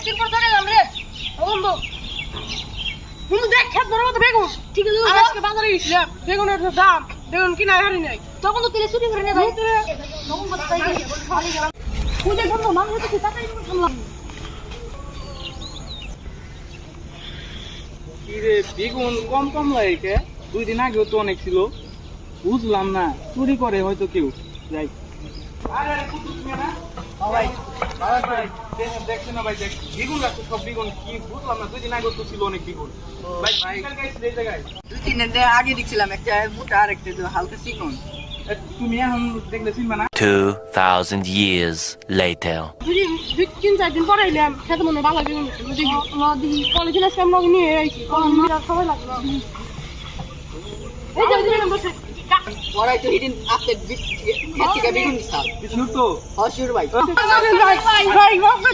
অনেকদিন পর ধরে এলাম রে বন্ধু তুমি দেখ খেত বড় মতো বেগুন ঠিক আছে আমি আজকে বাজারে গেছিলাম বেগুনের দাম বেগুন কিনা হারি নাই তখন তো তেলে চুরি করে নে ভাই তখন কথা তাই খালি গেলাম তুই দেখ বন্ধু মানুষ তো টাকাই করে শুনলাম কি রে বেগুন কম কম লাগে কে 2 দিন আগেও তো অনেক ছিল বুঝলাম না চুরি করে হয়তো কেউ যাই আরে আরে কুতুস মিয়া না ভাই ভাই দেখছেন না ভাই দেখ বেগুন আছে সব বেগুন কি বুঝলাম না 2 দিন আগেও তো ছিল অনেক বেগুন ভাই কাল গাইছি এই জায়গায় 2-3 দিন আগে দেখছিলাম একটা মোটা আর একটা হালকা চিকন তুমি এখন দেখলে চিনবা না 2,000 years later. দুই তিন চার দিন পরে এলাম খেতে মনে ভালো বেগুন দেখি কলেজে না সামনে নিয়ে আইছি সবাই লাগলো এই যে বসে পরাই তো হিডিন আপডেট থেকে বেগুন দিছাল কিছু তো হসুর ভাই ভাই ভাই ভাই